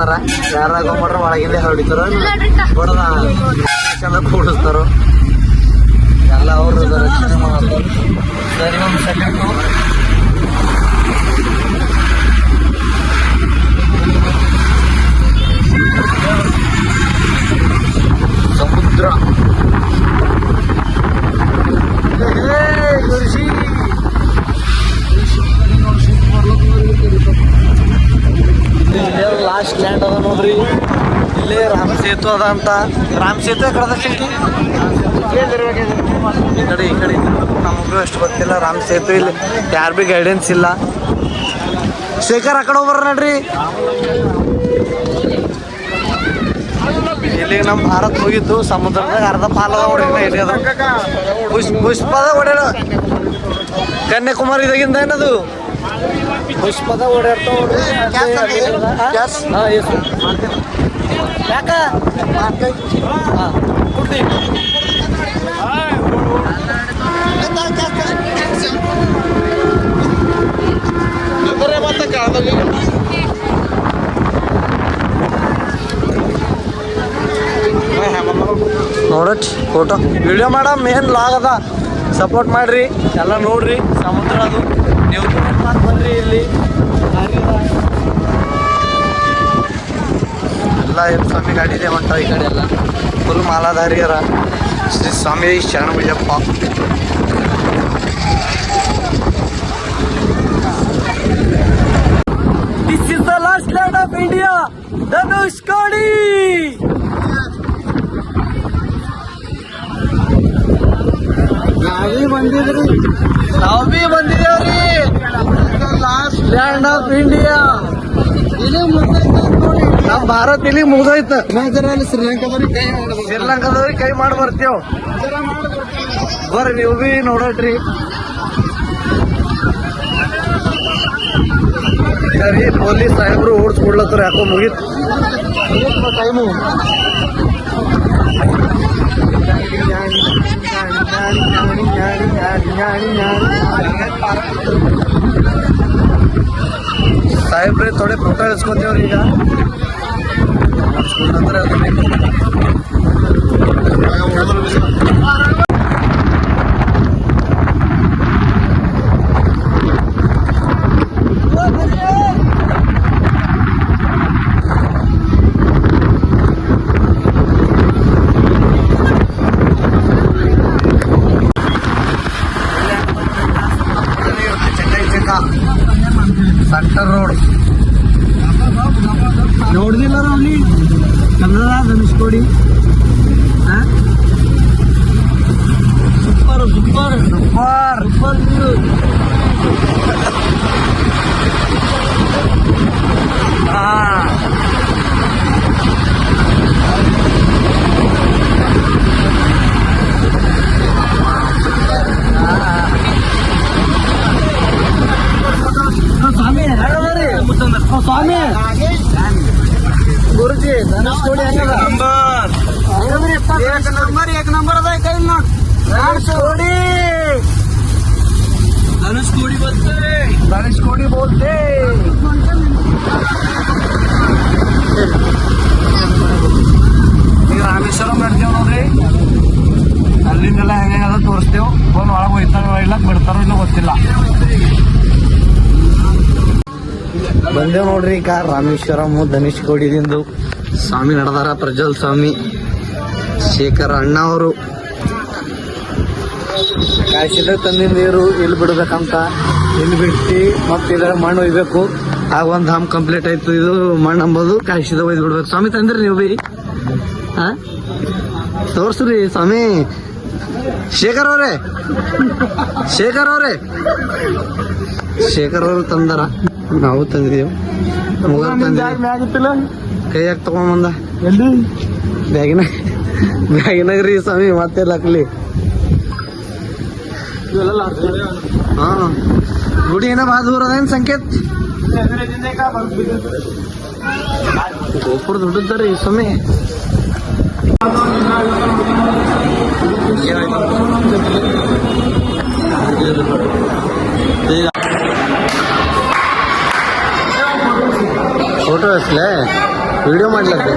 ಮಾಡ್ತಾರ. ಯಾರಾಗ ಮಾಡ್ರ ಒಳಗಿಂದ ಹೊಡಿತಾರ ಹೊಡೆದ ಚಂದ ಕೂಡಿಸ್ತಾರ. ಎಲ್ಲ ಅವರು ರಕ್ಷಣೆ ಮಾಡ್ತಾರೆ. ಸರಿ, ಒಂದು ಸೆಕೆಂಡು. ಸಮುದ್ರ ಲಾಸ್ಟ್ ಲ್ಯಾಂಡ್ ಅದ ನೋಡ್ರಿ. ಇಲ್ಲೇ ರಾಮ್ ಸೇತು ಅದ ಅಂತ. ರಾಮ್ ಸೇತು ಕಡದ ಈ ಕಡೆ ನಮಗೂ ಅಷ್ಟು ಗೊತ್ತಿಲ್ಲ. ರಾಮ್ ಸೇತು ಇಲ್ಲಿ ಯಾರು ಭೀ ಗೈಡೆನ್ಸ್ ಇಲ್ಲ. ಶೇಖರ್ ಆ ಕಡೆ ಹೋಗ್ಬರ ನೋಡ್ರಿ. ಇಲ್ಲಿಗೆ ನಮ್ಮ ಭಾರತ್ ಹೋಗಿದ್ದು ಸಮುದ್ರದಾಗ ಅರ್ಧ ಪಾಲದ ಹೊಡೆದ ಪುಷ್ಪದ ಹೊಡೆದ ಕನ್ಯಾಕುಮಾರಿದಾಗಿಂದ ಏನದು ಪುಷ್ಪದ ಓಡಾಡ್ತಾವ. ಯಾಕ ನೋಡಟ್ ಫೋಟೋ ವಿಡಿಯೋ ಮಾಡ ಮೇನ್ ಲಾಗ್ ಅದ. ಸಪೋರ್ಟ್ ಮಾಡ್ರಿ, ಎಲ್ಲ ನೋಡ್ರಿ. ಸಮುದ್ರ ಅದು ನೀವು ಬಂದ್ರಿ. ಇಲ್ಲಿ ಎಲ್ಲ ಸ್ವಾಮಿ ಗಾಡಿ ಇದೆ ಹೊಂಟ. ಈ ಕಡೆ ಎಲ್ಲ ಫುಲ್ ಮಾಲಾಧಾರಿಯರ. Shri Swami Sharanabayyappa. This is the last land of India, Dhanushkodi. ನಾವು ಬಿ ಬಂದಿದ್ದೇವ್ರಿ. Last land of India. ನಮ್ ಭಾರತ್ ಇಲ್ಲಿ ಮುಗ್ದೋಯ್ತು. ಶ್ರೀಲಂಕಾದವ್ರಿಗೆ ಕೈ ಮಾಡಿ ಬರ್ತೇವ್. ಬರ್ರಿ ನೀವು ಬಿ ನೋಡ್ರಿ. ಸರಿ, ಪೊಲೀಸ್ ಸಾಹೇಬ್ರು ಓಡಿಸ್ಕೊಡ್ಲತ್ತಾರ. ಯಾಕೋ ಮುಗೀತು ಟೈಮು. ಸಾಹೇಬ್ರೆ ಥೋಡೆ ಫೋಟೋ ಇಸ್ಕೊತೀವ್ರಿ. ಈಗ ಸೆಂಟರ್ ರೋಡ್ ನೋಡ್ದಿಲ್ಲ ಅಲ್ಲಿ Kannada Dhanushkodi. Super super super super. Swami Guruji Dhanushkodi एक नंबर अदा कहीं नोट धनुष्कोडी. धनुष्कोडी बोलते, धनुष्कोडी बोलते. ಈಗ ರಾಮೇಶ್ವರಂ ನಡ್ತೇವ್ ನೋಡ್ರಿ. ಅಲ್ಲಿಂದೆಲ್ಲ ಹೆಂಗ ತೋರಿಸ್ತೇವ್. ಫೋನ್ ಒಳಗೆ ಹೋಯ್ತಾರ ಇಲ್ಲ ಬಿಡ್ತಾರೋ ಇಲ್ಲ ಗೊತ್ತಿಲ್ಲ. ಬಂದೇವ್ ನೋಡ್ರಿ. ಈಗ ರಾಮೇಶ್ವರಂ ಧನುಷ್ಕೋಡಿದಿಂದ ಸ್ವಾಮಿ ನಡೆದಾರ. ಪ್ರಜ್ವಲ್ ಸ್ವಾಮಿ, ಶೇಖರ್ ಅಣ್ಣ ಅವರು ಕಾಯಿಸಿದ ತಂದಿನ ನೀರು ಇಲ್ಲಿ ಬಿಡ್ಬೇಕಂತ. ಇಲ್ಲಿ ಬಿಟ್ಟು ಮತ್ತೆ ಇದರ ಮಣ್ಣು ಒಯ್ಬೇಕು. ಆಗ ಒಂದು ಧಾಮ್ ಕಂಪ್ಲೀಟ್ ಆಯ್ತು. ಇದು ಮಣ್ಣು ಅಂಬೋದು ಕಾಯಿಸಿದ ಒಯ್ದು ಬಿಡ್ಬೇಕು. ಸ್ವಾಮಿ ತಂದ್ರಿ ನೀವು ಬಿ? ಹಾ, ತೋರ್ಸ್ರಿ ಸ್ವಾಮಿ. ಶೇಖರ್ ಅವ್ರೆ, ಶೇಖರ್ ಅವ್ರೆ, ಶೇಖರ್ ಅವರು ತಂದಾರ. ನಾವು ತಂದಿದ್ದೀವಿ. ಕೈಯಾಗ ತಗೊಂಬಂದ ಎಲ್ಲಿ ಬ್ಯಾಗಿನಾಗ್ರಿ ಸ್ವಾಮಿ. ಮತ್ತೆ ಲಕ್ಲಿ ಹಾ ಗುಡಿ ಏನೋ ಭಾಳ ದೂರ ಅದೇನು ಸಂಕೇತ್. ಗೋಪುರ ದುಡ್ಡದ್ರಿ ಸ್ವಾಮಿ. फोटो इसलिए ವಿಡಿಯೋ ಮಾಡ್ಲಕ್ಕ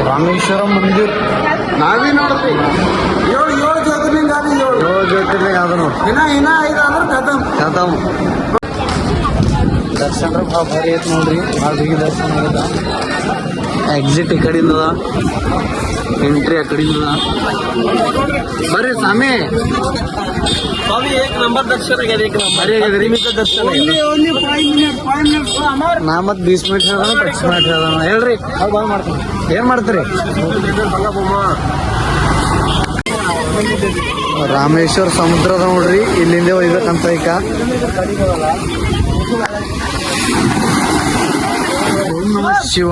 ರಾಮೇಶ್ವರಂ ಮಂದಿರ್ ನಾವೇ ನೋಡ್ರಿ ಏಳು ಜ್ಯೋತಿರ್ಲಿಂಗ ಅದು ಏಳು ಜ್ಯೋತಿರ್ಲಿಂಗ ಅದ ನೋಡಿ ಇನ್ನ 5 ಅಂದ್ರೆ ಕದಮ್ ದರ್ಶನ ಭಾಳ ಭಾರಿ ಐತೆ ನೋಡ್ರಿ ಭಾಳ ಬಿಗಿ ದರ್ಶನ ಆಗದ ಎಕ್ಸಿಟ್ ಈ ಕಡೆಯಿಂದ ಅದ ಎಂಟ್ರಿ ಆ ಕಡೆಯಿಂದ ಅದ ಬರ್ರಿ ಸ್ವಾಮಿ ಸ್ವಾಮಿ ಏಕ್ ನಂಬರ್ ದರ್ಶನ ಭಾರಿ ಆಗ್ಯದ್ರಿ ದರ್ಶನ ಓನ್ಲಿ 5 ಮಿನಿಟ್ಸ್ ನಾ ಮತ್ 20 ಮಿನಿಟ್ ಹೇಳ್ದಾನ 25 ಮಿನಿಟ್ ಹೇಳ್ದಾನ ಹೇಳ್ರಿ ಏನ್ ಮಾಡ್ತೀರಿ ರಾಮೇಶ್ವರ ಸಮುದ್ರದ ನೋಡ್ರಿ ಇಲ್ಲಿಂದ ಒಯ್ಬೇಕಂತ ಈಗ ಓಂ ನಮಃ ಶಿವ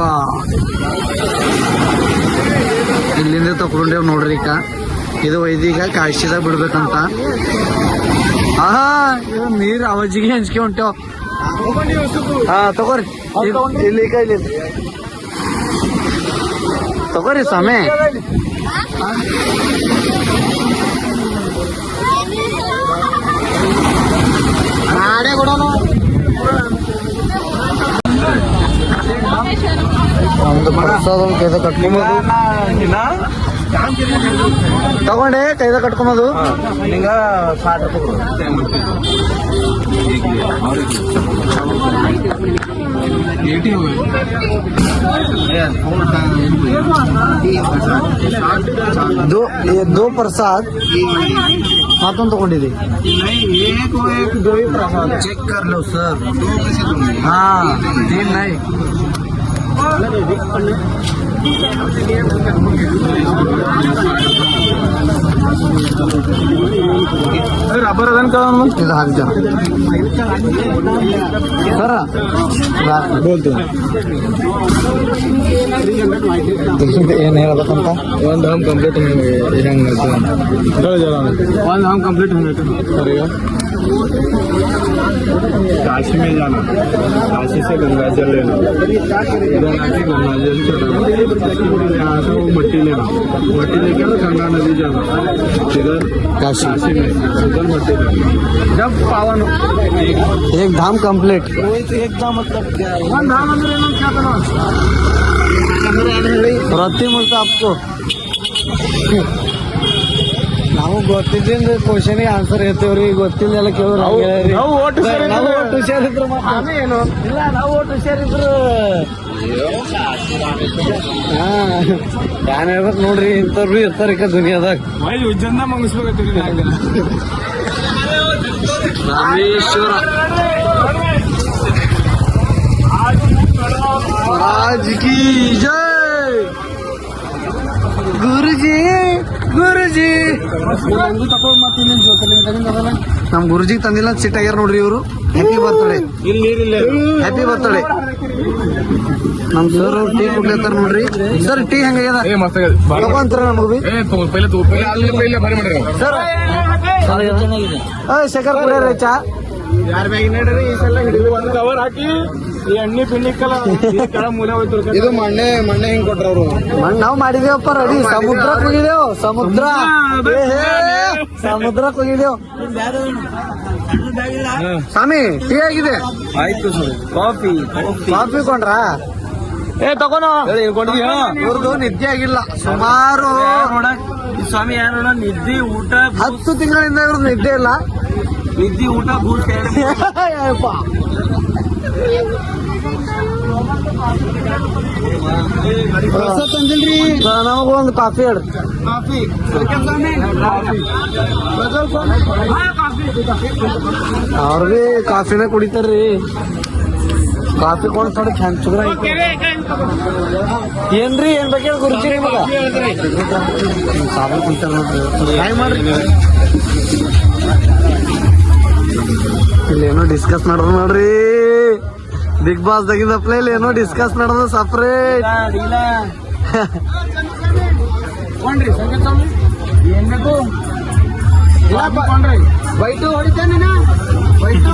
ಇಲ್ಲಿಂದ ತಕೊಂಡೇವ್ ನೋಡ್ರಿ ಈಗ ಇದು ಒಯ್ದೀಗ ಕಾಶಿದಾಗ ಬಿಡ್ಬೇಕಂತ ಆಹಾ ಇದು ನೀರ್ ಅವಜಿಗೆ ಹಂಚ್ಕೆ ಹೊಂಟೇವ್ ಹಾ ತಗೋರಿ ಇಲ್ಲಿ ಕೈಲಿ ತಗೋರಿ ಸ್ವಾಮಿ ಒಂದು ಪ್ರಸಾದ ಕೈದ ಕಟ್ಕೊಂಬೋದು ತಗೊಂಡೆ ಕೈದ ಕಟ್ಕೊಂಬೋದು ನಿಂಗ 60 दो प्रसाद मातों तಗೊಂಡಿದ್ದಿ चेक कर लो सर हाँ 3 नहीं रबर अदन का ಇದು ಹಾಕ್ತಾರ ಸರ ಬೋಲ್ತು ಏನ್ ಹೇಳ್ಬೇಕಂತ ಒಂದು हम कंप्लीट ಒಂದು हम कंप्लीट करेगा काशी में जाना काशी से गंगा जल लेना इधर आके गंगा जल चढ़ाना यहाँ से वो मट्टी लेना मट्टी लेके ना गंगा नदी जाना इधर काशी काशी में उधर मट्टी लेना जब पावन एक धाम कंप्लीट एक धाम मतलब वन धाम अंदर क्या करना ಪ್ರತಿ ಮುಲ್ತ आपको ನಾವು ಗೊತ್ತಿದ್ದಿಂದ ಕ್ವಶನ್ ಆನ್ಸರ್ ಹೇಳ್ತೇವ್ರಿ ಗೊತ್ತಿಲ್ಲ ಕೇಳಿದ್ರು ನಾವು ಓಟ್ ನಾವು ಒಟ್ಟು ಹುಷಾರಿದ್ರು ಏನು ಇಲ್ಲ ನಾವು ಒಟ್ಟು ಹುಷಾರಿದ್ರು ಹಾ ಯಾನ್ ಹೇಳ್ಬೇಕು ನೋಡ್ರಿ ಇಂಥವ್ರು ಇರ್ತಾರ ದುನಿಯಾದಾಗ भाई उज्जैन मुगिಸ್ಬೇಕತ್ತೀರಿ ರಾಮೇಶ್ವರ आज की जय गुरुजी ಗುರುಜಿ ನಮ್ ಗುರುಜಿ ತಂದಿಲ್ಲ ಸಿಟ್ ಆಗ್ಯಾರ ನೋಡ್ರಿ ಇವರು ಹ್ಯಾಪಿ ಬರ್ತ್ಡೇ ಹ್ಯಾಪಿ ಬರ್ತ್ಡೇ ನಮ್ ಸರ್ ಟೀ ಕುಡ್ಲತ್ತಾರ ನೋಡ್ರಿ ಸರ್ ಟೀ ಹೆಂಗಾಗ್ಯದ ತಗೊಂತಾರ ನಮಗ್ ಬಿ ಸರ್ ಶೇಖರ್ ಕುಡಿಯಾರ ಚಾ ಯಾರ ಬ್ಯಾಗಿನ ಈ ಸಲ ಹಿಡಿದು ಒಂದು ಕವರ್ ಹಾಕಿ ಈ ಎಣ್ಣೆ ಪಿಣ್ಣಿಕ್ಕಲ್ಲ ಮೂಲೆ ಹೋಯ್ತು ಇದು ಮಣ್ಣೆ ಹಿಂಗ್ ಕೊಟ್ರ ಅವ್ರು ನಾವ್ ಮಾಡಿದೇವಪ್ಪ ರೆಡಿ ಸಮುದ್ರಕ್ಕೆ ಹೋಗಿದೇವ್ ಸಮುದ್ರಕ್ಕೆ ಹೋಗಿದೇವ್ ಸ್ವಾಮಿ ಟೀ ಆಗಿದೆ ಆಯ್ತು ಸರ್ ಕಾಫಿ ಕೊಂಡ್ರಾ ತಗೋಣ ಇವ್ರದ್ದು ನಿದ್ದೆ ಆಗಿಲ್ಲ ಸುಮಾರು ಸ್ವಾಮಿ ಯಾರು ನಿದ್ದೆ ಊಟ 10 ತಿಂಗಳಿಂದ ಇವ್ರದ್ದು ನಿದ್ದೆ ಇಲ್ಲ ನಿದ್ದೆ ಊಟ ಬೂಟ್ ತಂದಿಲ್ರಿ ನಮಗೊಂದು ಕಾಫಿ ಹೇಳ್ರಿ ಅವ್ರ ಭೀ ಕಾಫಿನ ಕುಡಿತಾರ್ರಿ ಕಾಫಿ ಕೊಂಡು ಥೋಡ ಹಂಚುದ್ರ ಏನ್ರಿ ಏನ್ ಬೇಕು ಗುರುಜಿ ನಿಮಗ ಸಾಬನ್ ಕುಂತಾರ ನೋಡ್ರಿ ಹಾಯ್ ಮಾಡ್ರಿ ಇಲ್ಲಿ ಏನೋ ಡಿಸ್ಕಸ್ ಮಾಡೋದು ನೋಡ್ರಿ ಬಿಗ್ ಬಾಸ್ ದಾಗಿಂದ ಪ್ಲೇಲಿ ಏನೋ ಡಿಸ್ಕಸ್ ಮಾಡೋದು ಸಪ್ರೇಟ್ ಬೈಟು ಹೊಡಿತೇನೆ ಬೈಟು